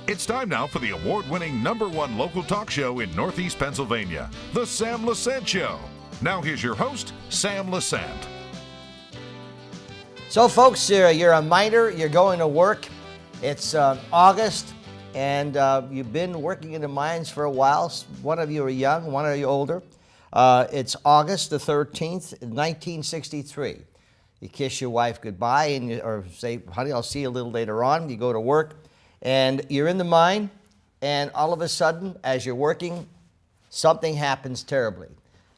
It's time now for the award-winning #1 local talk show in Northeast Pennsylvania, The Sam Lesante Show. Now here's your host, Sam Lesante. So folks, you're a miner, you're going to work. It's August, and you've been working in the mines for a while. One of you are young, one of you older. It's August the 13th, 1963. You kiss your wife goodbye or say, honey, I'll see you a little later on. You go to work, and you're in the mine, and all of a sudden, as you're working, something happens terribly.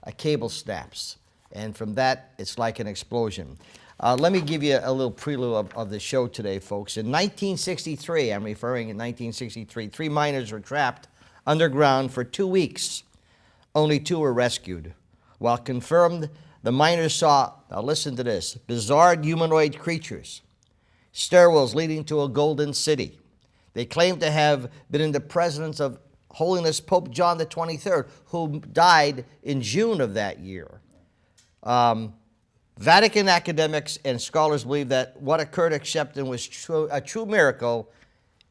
A cable snaps, and from that, it's like an explosion. Let me give you a little prelude of the show today, folks. In 1963, I'm referring in 1963, 3 miners were trapped underground for 2 weeks. Only 2 were rescued. While confirmed, the miners saw, now listen to this, bizarre humanoid creatures, stairwells leading to a golden city. They claimed to have been in the presence of Holiness Pope John the 23rd, who died in June of that year. Vatican academics and scholars believe that what occurred at Sheppton was a true miracle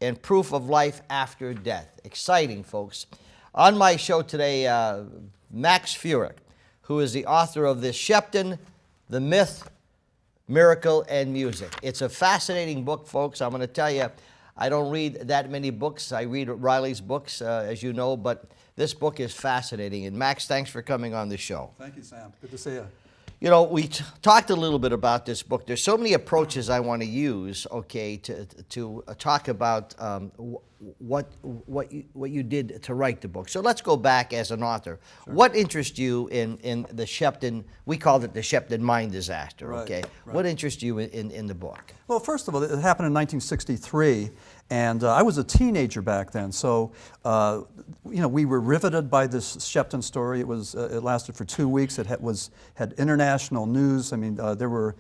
and proof of life after death. Exciting, folks. On my show today, Max Furek, who is the author of this Sheppton, The Myth, Miracle, and Music. It's a fascinating book, folks. I'm going to tell you, I don't read that many books. I read Riley's books, as you know, but this book is fascinating. And Max, thanks for coming on the show. Thank you, Sam. Good to see you. You know, we talked a little bit about this book. There's so many approaches I want to use, okay, to talk about what you did to write the book. So let's go back as an author. Sure. What interests you in the Sheppton? We called it the Sheppton mine disaster. Right, okay, right. What interests you in the book? Well, first of all, it happened in 1963, and I was a teenager back then. So, you know, we were riveted by this Sheppton story. It lasted for 2 weeks. It had international news. I mean, there were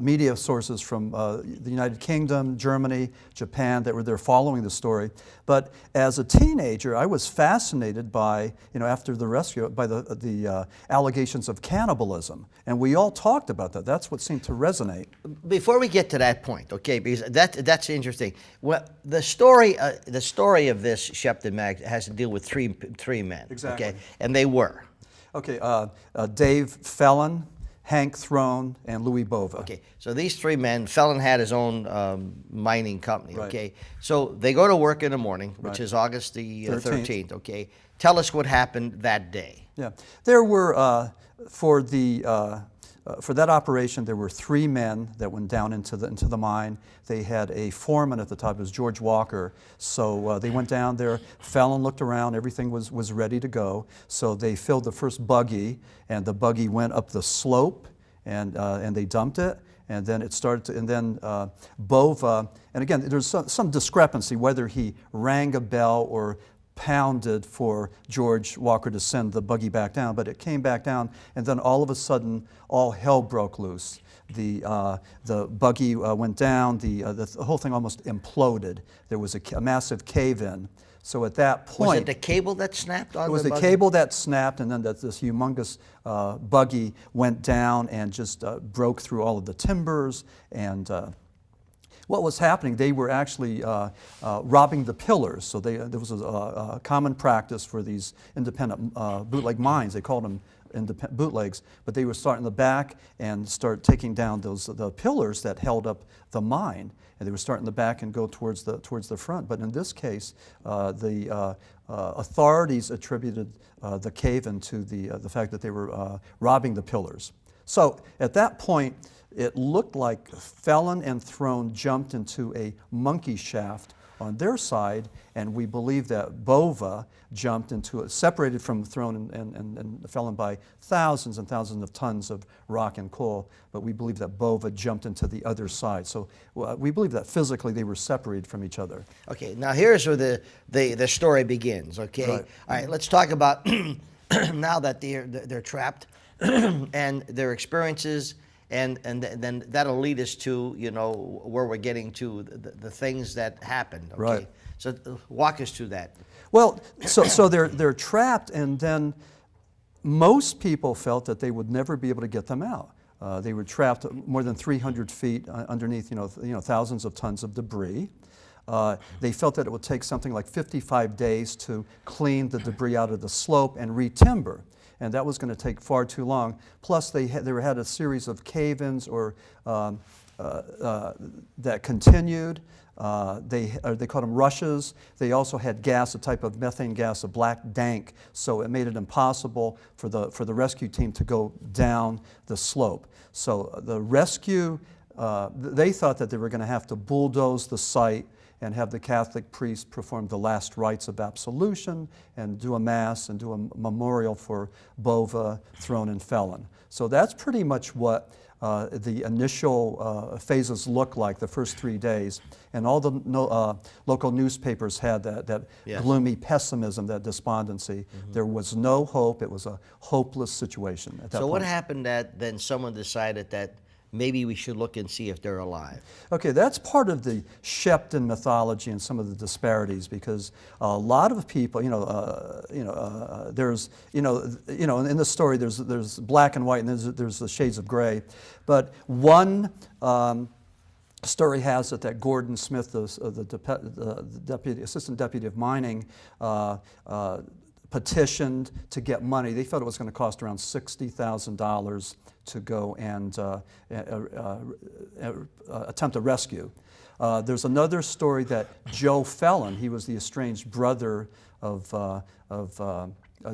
media sources from the United Kingdom, Germany, Japan that were there following the story. But as a teenager, I was fascinated by, you know, after the rescue, by the allegations of cannibalism, and we all talked about that. That's what seemed to resonate. Before we get to that point, okay, because that's interesting. Well, the story of this Sheppton mag has to deal with three men. Exactly. Okay, and they were. Okay, Dave Fellon, Hank Throne, and Louis Bova. Okay, so these 3 men, Fellon had his own mining company, Right. okay? So they go to work in the morning, which Right. is August the 13th, okay? Tell us what happened that day. Yeah, there were, for that operation, there were 3 men that went down into the mine. They had a foreman at the top, it was George Walker. So they went down there, Fellon looked around, everything was ready to go. So they filled the first buggy, and the buggy went up the slope, and they dumped it. And then it started to, and then Bova, and again, there's some discrepancy whether he rang a bell or pounded for George Walker to send the buggy back down, but it came back down, and then all of a sudden, all hell broke loose. The buggy went down, the whole thing almost imploded. There was a massive cave-in. So at that point... Was it the cable that snapped on the buggy? It was the cable that snapped, and then this humongous buggy went down and just broke through all of the timbers, and what was happening, they were actually robbing the pillars. So there was a common practice for these independent bootleg mines. They called them bootlegs, but they would start in the back and start taking down the pillars that held up the mine. And they would start in the back and go towards the front. But in this case, the authorities attributed the cave-in to the fact that they were robbing the pillars. So at that point, it looked like Fellon and Throne jumped into a monkey shaft on their side, and we believe that Bova jumped into it, separated from Throne and Fellon by thousands and thousands of tons of rock and coal, but we believe that Bova jumped into the other side. So we believe that physically they were separated from each other. Okay, now here's where the story begins, okay? Right. All right, let's talk about now that they're trapped and their experiences, and then that'll lead us to, you know, where we're getting to the things that happened. Okay? Right. So walk us through that. Well, so they're trapped, and then most people felt that they would never be able to get them out. They were trapped more than 300 feet underneath, you know, thousands of tons of debris. They felt that it would take something like 55 days to clean the debris out of the slope and re-timber. And that was going to take far too long. Plus, they had a series of cave-ins or that continued. They called them rushes. They also had gas, a type of methane gas, a black dank, so it made it impossible for the rescue team to go down the slope. So the rescue, they thought that they were going to have to bulldoze the site and have the Catholic priest perform the last rites of absolution and do a mass and do a memorial for Bova, Throne, and Felon. So that's pretty much what the initial phases looked like, the first 3 days. And all the local newspapers had that Yes. gloomy pessimism, that despondency. There was no hope. It was a hopeless situation at that So point. what happened that then someone decided that maybe we should look and see if they're alive? Okay, that's part of the Sheppton mythology and some of the disparities, because a lot of people, there's, in the story there's black and white and there's the shades of gray, but one story has it that Gordon Smith, the assistant deputy of mining, petitioned to get money. They felt it was going to cost around $60,000 to go and attempt a rescue. There's another story that Joe Felon, he was the estranged brother of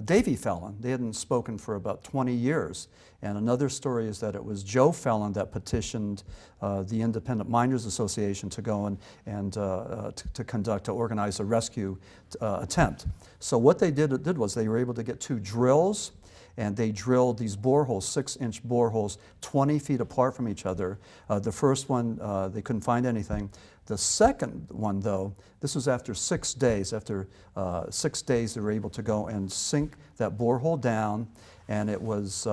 Davy Felon. They hadn't spoken for about 20 years. And another story is that it was Joe Felon that petitioned the Independent Miners Association to go and to organize a rescue attempt. So what they did was they were able to get 2 drills, and they drilled these boreholes, 6-inch boreholes, 20 feet apart from each other. The first one, they couldn't find anything. The second one, though, this was after 6 days. After 6 days, they were able to go and sink that borehole down, and it was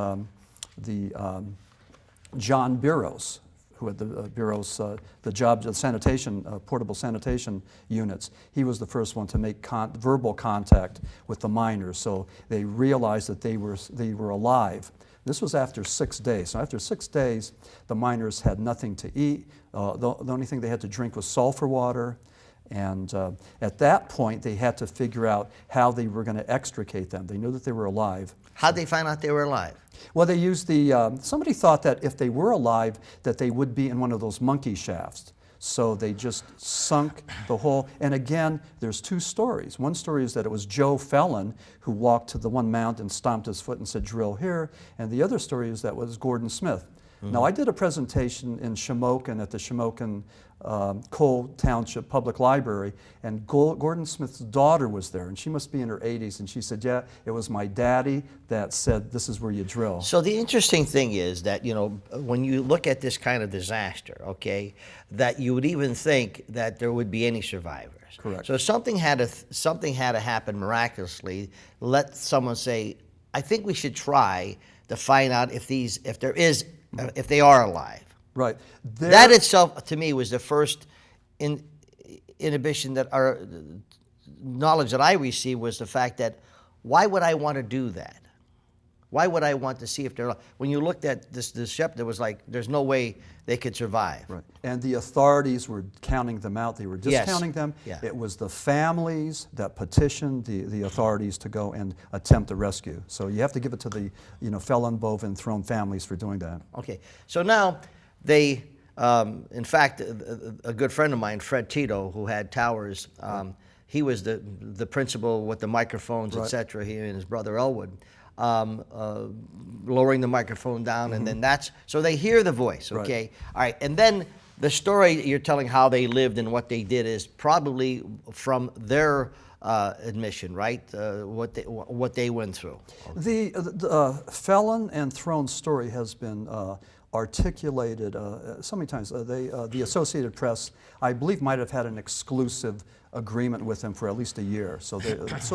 John Burroughs, who had the job of sanitation, portable sanitation units. He was the first one to make verbal contact with the miners, so they realized that they were alive. This was after 6 days. So after 6 days, the miners had nothing to eat. The only thing they had to drink was sulfur water. And at that point, they had to figure out how they were going to extricate them. They knew that they were alive. How'd they find out they were alive? Well, they used somebody thought that if they were alive, that they would be in one of those monkey shafts. So they just sunk the hole. And again, there's 2 stories. One story is that it was Joe Felon who walked to the one mound and stomped his foot and said, "Drill here." And the other story is that was Gordon Smith. Now, I did a presentation in Shamokin at the Shamokin Cole Township Public Library, and Gordon Smith's daughter was there, and she must be in her 80s, and she said, "Yeah, it was my daddy that said, this is where you drill." So the interesting thing is that, when you look at this kind of disaster, okay, that you would even think that there would be any survivors. Correct. So something had to happen miraculously. Let someone say, "I think we should try to find out if they are alive." Right. That itself, to me, was the first inhibition that our knowledge that I received was the fact that, why would I want to do that? Why would I want to see if they're alive? When you looked at this Sheppton, it was like, there's no way they could survive. Right. And the authorities were counting them out. They were discounting them. Yeah. It was the families that petitioned the authorities to go and attempt a rescue. So you have to give it to the Felon, Bova, and Throne families for doing that. Okay. So now they, in fact, a good friend of mine, Fred Tito, who had towers, he was the principal with the microphones, Right. et cetera, he and his brother Elwood. Lowering the microphone down, and then so they hear the voice, okay? Right. All right, and then the story you're telling how they lived and what they did is probably from their admission, right? What they went through. The Felon and Throne story has been articulated so many times. The Associated Press, I believe, might have had an exclusive agreement with them for at least a year. So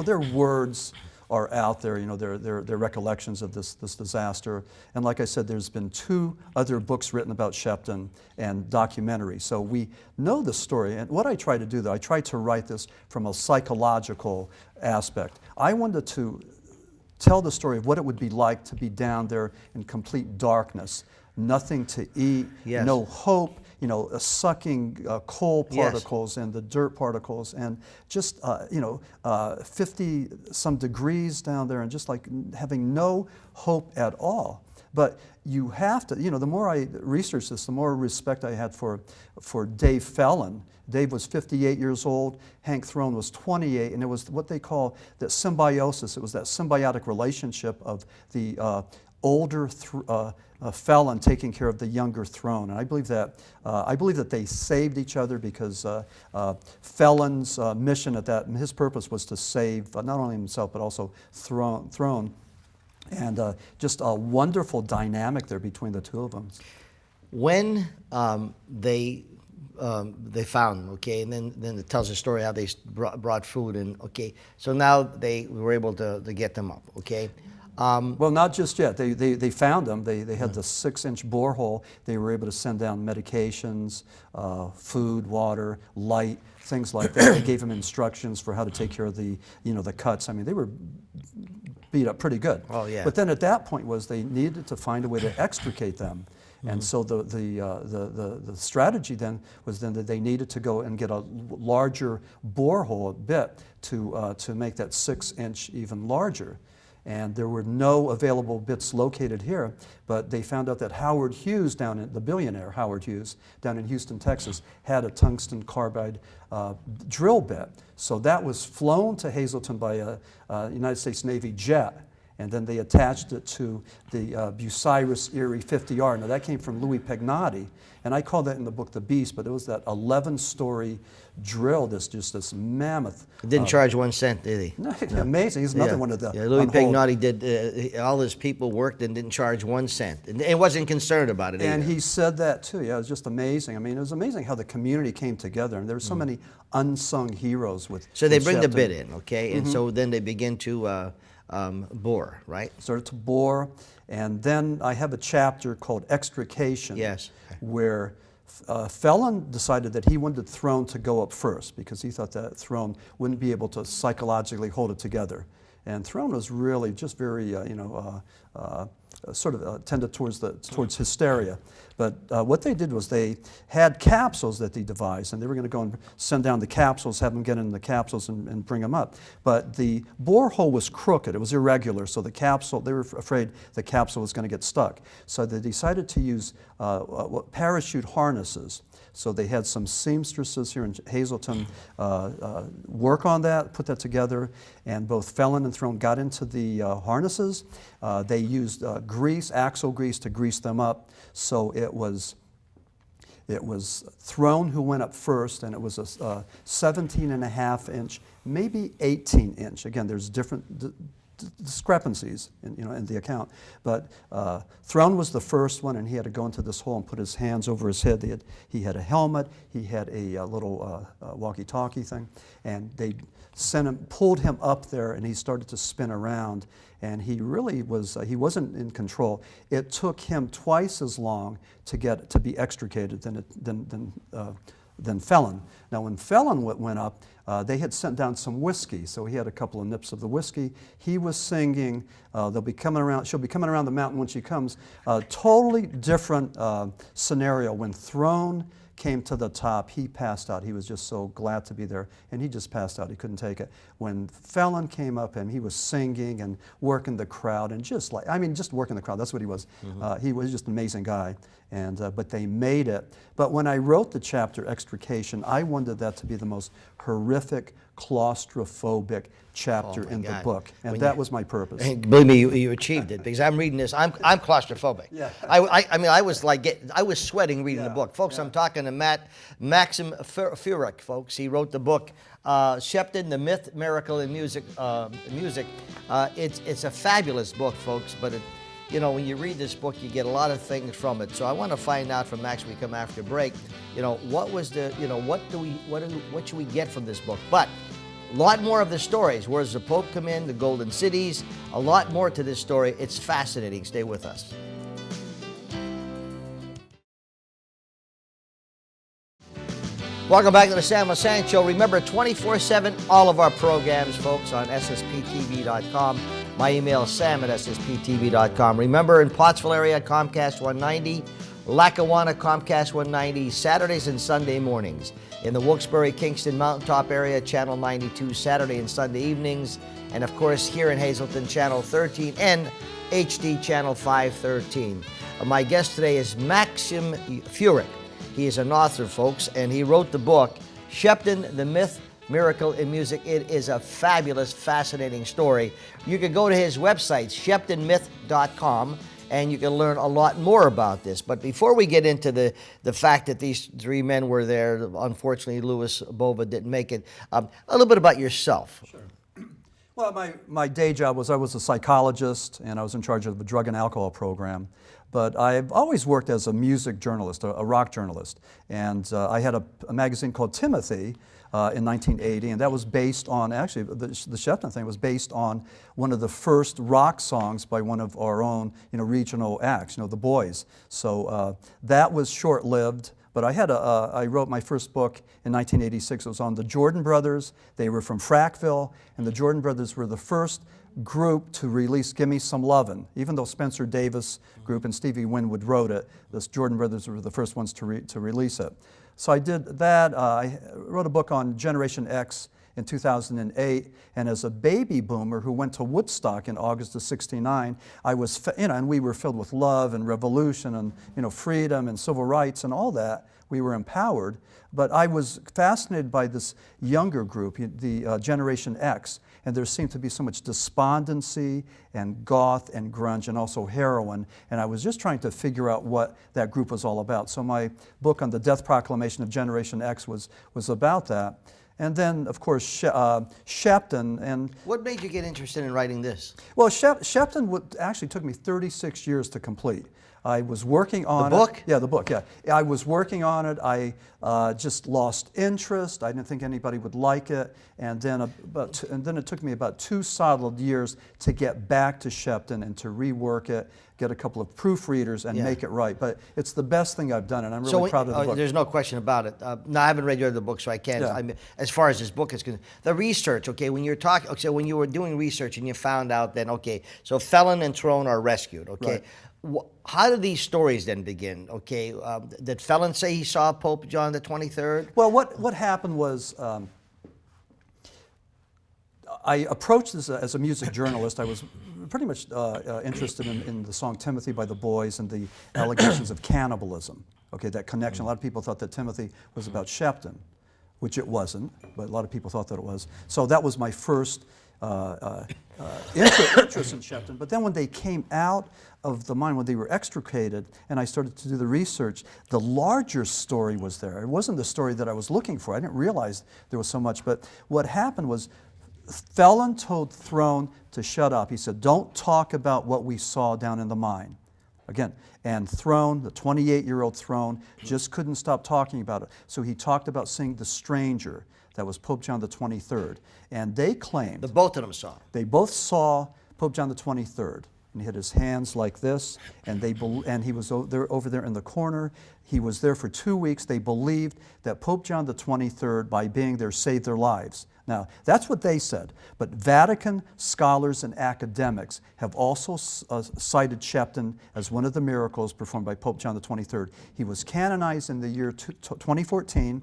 their words are out there, their recollections of this disaster. And like I said, there's been 2 other books written about Sheppton and documentaries. So we know the story. And what I try to do, though, I try to write this from a psychological aspect. I wanted to tell the story of what it would be like to be down there in complete darkness, nothing to eat, Yes. no hope. sucking coal particles and the dirt particles, and just 50 some degrees down there, and just like having no hope at all. But you have to, the more I researched this, the more respect I had for Dave Fellon. Dave was 58 years old, Hank Throne was 28, and it was what they call that symbiosis. It was that symbiotic relationship of the older Fellon taking care of the younger Throne. And I believe that they saved each other, because Fellon's mission his purpose was to save not only himself but also Throne. And just a wonderful dynamic there between the two of them. When they found him, okay, and then it tells the story how they brought food in, okay. So now they were able to get them up, okay. Well, not just yet. They found them. They had the 6-inch borehole. They were able to send down medications, food, water, light, things like that. They gave them instructions for how to take care of the cuts. I mean, they were beat up pretty good. Oh yeah. But then at that point they needed to find a way to extricate them. And so the strategy then was that they needed to go and get a larger borehole bit to make that 6-inch even larger. And there were no available bits located here, but they found out that Howard Hughes, the billionaire Howard Hughes, down in Houston, Texas, had a tungsten carbide drill bit. So that was flown to Hazleton by a United States Navy jet, and then they attached it to the Bucyrus Erie 50R. Now that came from Louis Pagnotti, and I call that in the book the Beast, but it was that 11-story drill, this mammoth. It didn't charge 1 cent, did he? No, amazing. He's another one of the. Yeah, Louis Pagnotti did. All his people worked and didn't charge 1 cent, and wasn't concerned about it. And either. he said that too. Yeah, it was just amazing. I mean, it was amazing how the community came together, and there were so many unsung heroes with. So they with bring the Sheppton. bit in, okay, and so then they begin to bore, right? Started to bore, and then I have a chapter called Extrication. Yes. Where Fellon decided that he wanted Throne to go up first, because he thought that Throne wouldn't be able to psychologically hold it together. And Throne was really just very, tended towards hysteria. But what they did was they had capsules that they devised, and they were going to go and send down the capsules, have them get in the capsules and bring them up. But the borehole was crooked; it was irregular. So they were afraid the capsule was going to get stuck. So they decided to use parachute harnesses. So they had some seamstresses here in Hazleton work on that, put that together, and both Fellon and Throne got into the harnesses. They used axle grease to grease them up. So it was Throne who went up first, and it was a 17.5-inch, maybe 18-inch. Again, there's different discrepancies in the account, but Throne was the first one, and he had to go into this hole and put his hands over his head. He had a helmet, he had a little walkie-talkie thing, and they pulled him up there, and he started to spin around, and he really he wasn't in control. It took him twice as long to be extricated than Fellon. Now, when Fellon went up, they had sent down some whiskey, so he had a couple of nips of the whiskey. He was singing, she'll be coming around the mountain when she comes. Totally different scenario. When Throne came to the top, he passed out. He was just so glad to be there, and he just passed out. He couldn't take it. When Fellon came up, and he was singing and working the crowd, and just working the crowd. That's what he was. Mm-hmm. He was just an amazing guy, and but they made it. But when I wrote the chapter Extrication, I wanted that to be the most horrific, claustrophobic chapter in the book, and that was my purpose. And believe me, you achieved it, because I'm reading this. I'm claustrophobic. Yeah. I was sweating reading the book, folks. I'm talking to Maxim Furek, folks. He wrote the book Sheppton, The Myth, Miracle, and Music. It's a fabulous book, folks. But when you read this book, you get a lot of things from it. So I want to find out from Max when we come after break. What should we get from this book? But a lot more of the stories. Where does the Pope come in? The Golden Cities. A lot more to this story. It's fascinating. Stay with us. Welcome back to the Sam Lesante Show. Remember, 24/7, all of our programs, folks, on ssptv.com. My email is sam@ssptv.com. Remember, in Pottsville area, Comcast 190, Lackawanna, Comcast 190, Saturdays and Sunday mornings. In the Wilkes-Barre, Kingston, Mountaintop area, Channel 92, Saturday and Sunday evenings. And of course, here in Hazleton, Channel 13 and HD Channel 513. My guest today is Maxim Furek. He is an author, folks, and he wrote the book, Sheppton, The Myth, Miracle in Music. It is a fabulous, fascinating story. You can go to his website, shepptonmyth.com, and you can learn a lot more about this. But before we get into the fact that these three men were there, unfortunately, Louis Bova didn't make it, a little bit about yourself. Sure. Well, my day job was I was a psychologist, and I was in charge of the drug and alcohol program. But I've always worked as a music journalist, a rock journalist. And I had a magazine called Timothy in 1980, and that was based on, actually, the Sheppton thing was based on one of the first rock songs by one of our own, regional acts, the Boys. So that was short-lived. But I wrote my first book in 1986. It was on the Jordan Brothers. They were from Frackville, and the Jordan Brothers were the first group to release Gimme Some Lovin'. Even though Spencer Davis Group and Stevie Winwood wrote it, the Jordan Brothers were the first ones to release it. So I did that. I wrote a book on Generation X in 2008, and as a baby boomer who went to Woodstock in August of '69, I was, and we were filled with love and revolution and freedom and civil rights and all that. We were empowered, but I was fascinated by this younger group, the Generation X, and there seemed to be so much despondency and goth and grunge and also heroin, and I was just trying to figure out what that group was all about. So my book on the Death Proclamation of Generation X was about that. And then, of course, Sheppton. And what made you get interested in writing this? Well, Sheppton actually took me 36 years to complete. I was working on the book? Yeah, the book, yeah. I was working on it. I just lost interest. I didn't think anybody would like it. And then it took me about 2 solid years to get back to Sheppton and to rework it, get a couple of proofreaders, and make it right. But it's the best thing I've done, and I'm really proud of the book. There's no question about it. No, I haven't read your other book, so I can't. Yeah. I mean, as far as this book is concerned, the research. Okay, when you're talking, okay, when you were doing research and you found out that so Felon and Throne are rescued. Okay. Right. How did these stories then begin? Okay, did Felon say he saw Pope John the 23rd? Well, what happened was I approached this as a music journalist. I was pretty much interested in the song Timothy by the Boys and the allegations of cannibalism. Okay, that connection. A lot of people thought that Timothy was about Sheppton, which it wasn't, but a lot of people thought that it was. So that was my first interest in Sheppton. But then when they came out of the mine, when they were extricated, and I started to do the research, the larger story was there. It wasn't the story that I was looking for. I didn't realize there was so much. But what happened was Felon told Throne to shut up. He said, "Don't talk about what we saw down in the mine." Again, and Throne, the 28-year-old Throne, just couldn't stop talking about it. So he talked about seeing the stranger. That was Pope John the 23rd. And they claimed... both of them saw. They both saw Pope John the 23rd. And he had his hands like this, and he was over there in the corner. He was there for 2 weeks. They believed that Pope John the 23rd, by being there, saved their lives. Now, that's what they said. But Vatican scholars and academics have also cited Sheppton as one of the miracles performed by Pope John the 23rd. He was canonized in the year 2014.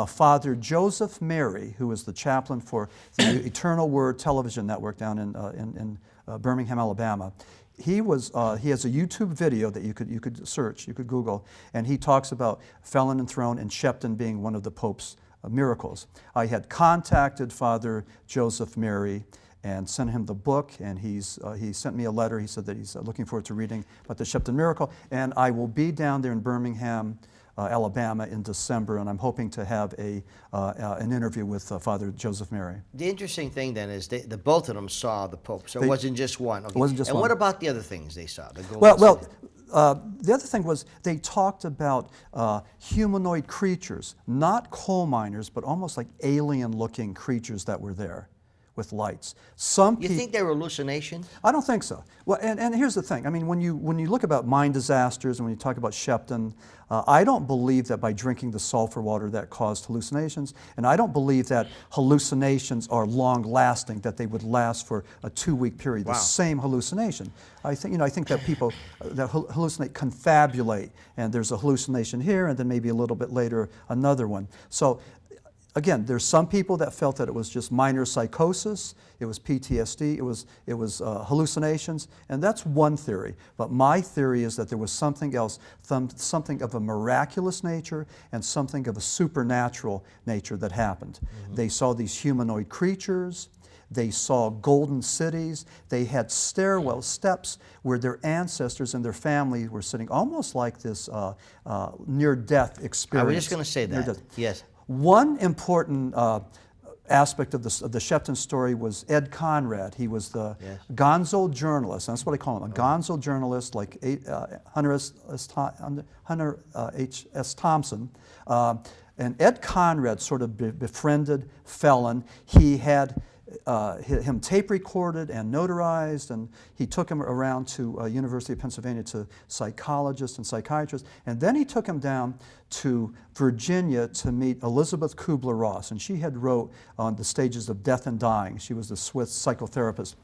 Father Joseph Mary, who was the chaplain for the Eternal Word television network down in Birmingham, Alabama, he has a YouTube video that you could search, you could Google, and he talks about Felon and Throne and Sheppton being one of the Pope's miracles. I had contacted Father Joseph Mary and sent him the book, and he sent me a letter. He said that he's looking forward to reading about the Sheppton miracle, and I will be down there in Birmingham, Alabama in December, and I'm hoping to have an interview with Father Joseph Mary. The interesting thing then is the both of them saw the Pope, so it wasn't just one. Okay. It wasn't just one. And what about the other things they saw? The other thing was they talked about humanoid creatures, not coal miners, but almost like alien-looking creatures that were there, with lights. Some You think they were hallucinations? I don't think so. Well, and here's the thing. I mean, when you look about mine disasters and when you talk about Sheppton, I don't believe that by drinking the sulfur water that caused hallucinations, and I don't believe that hallucinations are long-lasting, that they would last for a 2-week period. Wow. The same hallucination. I think that people that hallucinate confabulate, and there's a hallucination here, and then maybe a little bit later another one. So. Again, there's some people that felt that it was just minor psychosis, it was PTSD, it was hallucinations, and that's one theory. But my theory is that there was something else, something of a miraculous nature and something of a supernatural nature that happened. Mm-hmm. They saw these humanoid creatures. They saw golden cities. They had stairwell steps where their ancestors and their family were sitting, almost like this near-death experience. I was just going to say that. Yes. One important aspect of the Sheppton story was Ed Conrad. He was the gonzo journalist. That's what I call him, a gonzo journalist like Hunter H.S. Thompson. And Ed Conrad sort of befriended Felon. He had him tape recorded and notarized, and he took him around to University of Pennsylvania to psychologists and psychiatrists, and then he took him down to Virginia to meet Elizabeth Kubler-Ross, and she had wrote on the stages of death and dying. She was the Swiss psychotherapist.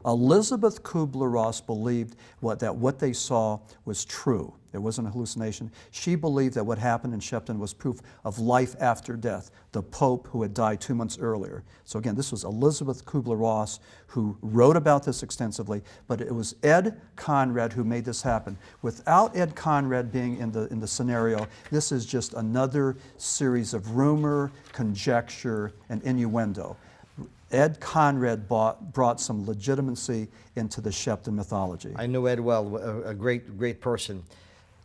Elizabeth Kubler-Ross believed that what they saw was true. It wasn't a hallucination. She believed that what happened in Sheppton was proof of life after death, the Pope who had died 2 months earlier. So again, this was Elizabeth Kubler-Ross who wrote about this extensively, but it was Ed Conrad who made this happen. Without Ed Conrad being in the scenario, this is just another series of rumor, conjecture, and innuendo. Ed Conrad brought some legitimacy into the Sheppton mythology. I know Ed well, a great person.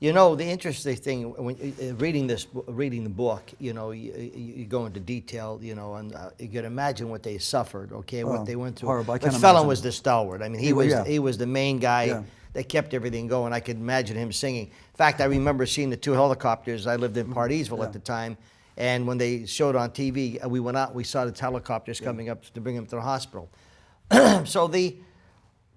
You know, the interesting thing when reading the book, you know, you go into detail, you know, and you can imagine what they suffered, okay, what they went through. Horrible. But Felon was the stalwart. I mean, he was the main guy that kept everything going. I could imagine him singing. In fact, I remember seeing the 2 helicopters. I lived in Pardeesville at the time. And when they showed on TV, we went out, we saw the helicopters coming up to bring him to the hospital. So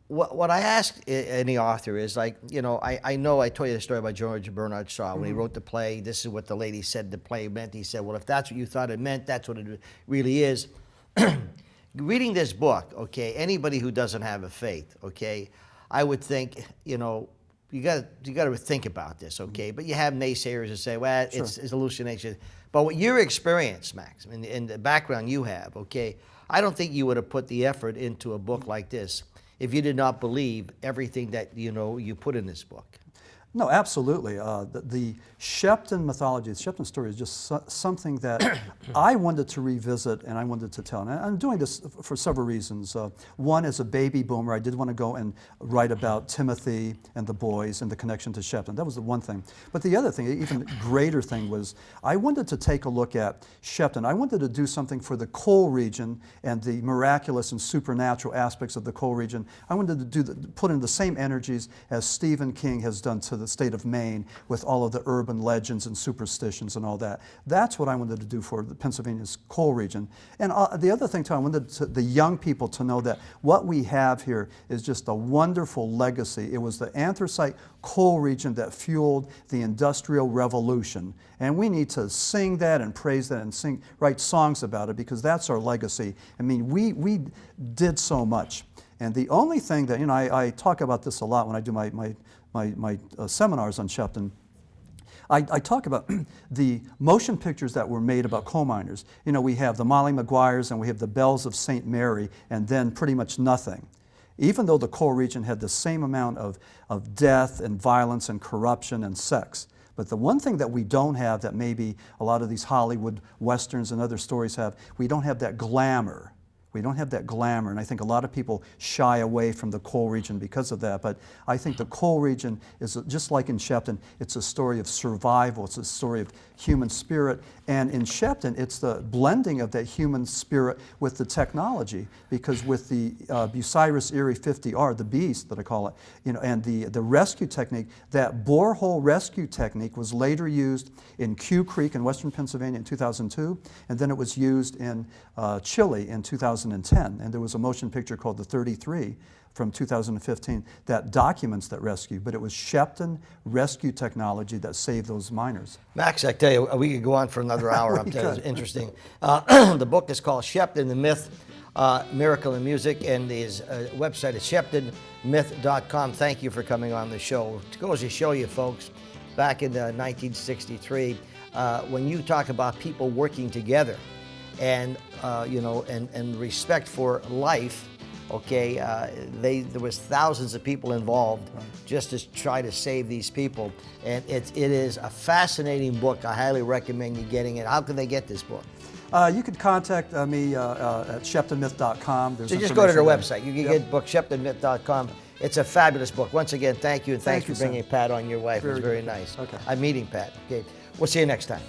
what I ask any author is, like, you know, I know I told you the story about George Bernard Shaw. When he wrote the play, this is what the lady said the play meant. He said, well, if that's what you thought it meant, that's what it really is. Reading this book, okay, anybody who doesn't have a faith, okay, I would think, you know, you got to think about this, okay? But you have naysayers that say, well, it's hallucination. But what your experience, Max, and the background you have, okay, I don't think you would have put the effort into a book like this if you did not believe everything that, you know, you put in this book. No, absolutely. The Sheppton mythology, the Sheppton story is just something that I wanted to revisit and I wanted to tell. And I'm doing this for several reasons. One, as a baby boomer, I did want to go and write about Timothy and the boys and the connection to Sheppton. That was the one thing. But the other thing, even greater thing, was I wanted to take a look at Sheppton. I wanted to do something for the coal region and the miraculous and supernatural aspects of the coal region. I wanted to put in the same energies as Stephen King has done to the state of Maine with all of the urban legends and superstitions and all that. That's what I wanted to do for the Pennsylvania's coal region. And the other thing too, I wanted the young people to know that what we have here is just a wonderful legacy. It was the anthracite coal region that fueled the Industrial Revolution. And we need to sing that and praise that and write songs about it, because that's our legacy. I mean, we did so much. And the only thing that, you know, I talk about this a lot when I do my seminars on Sheppton. I talk about the motion pictures that were made about coal miners. You know, we have the Molly Maguires and we have the Bells of St. Mary, and then pretty much nothing. Even though the coal region had the same amount of death and violence and corruption and sex. But the one thing that we don't have that maybe a lot of these Hollywood westerns and other stories have, we don't have that glamour. We don't have that glamour, and I think a lot of people shy away from the coal region because of that. But I think the coal region is, just like in Sheppton, it's a story of survival. It's a story of human spirit. And in Sheppton, it's the blending of that human spirit with the technology, because with the Bucyrus Erie 50R, the beast that I call it, you know, and the rescue technique, that borehole rescue technique was later used in Q Creek in western Pennsylvania in 2002, and then it was used in Chile in 2004. 2010, and there was a motion picture called The 33 from 2015 that documents that rescue, but it was Sheppton rescue technology that saved those miners. Max, I tell you, we could go on for another hour. I'm telling you, it's interesting. The book is called Sheppton, the Myth, Miracle in Music, and his website is ShepptonMyth.com. Thank you for coming on the show. It goes to show you, folks, back in 1963, when you talk about people working together and, and respect for life, okay, there was thousands of people involved just to try to save these people. And it is a fascinating book. I highly recommend you getting it. How can they get this book? You can contact me at ShepptonMyth.com. So just go to their website. You can get the book, ShepptonMyth.com. It's a fabulous book. Once again, thank you, and thanks for bringing Pat on your wife. It was very nice. Okay. I'm meeting Pat. Okay. We'll see you next time.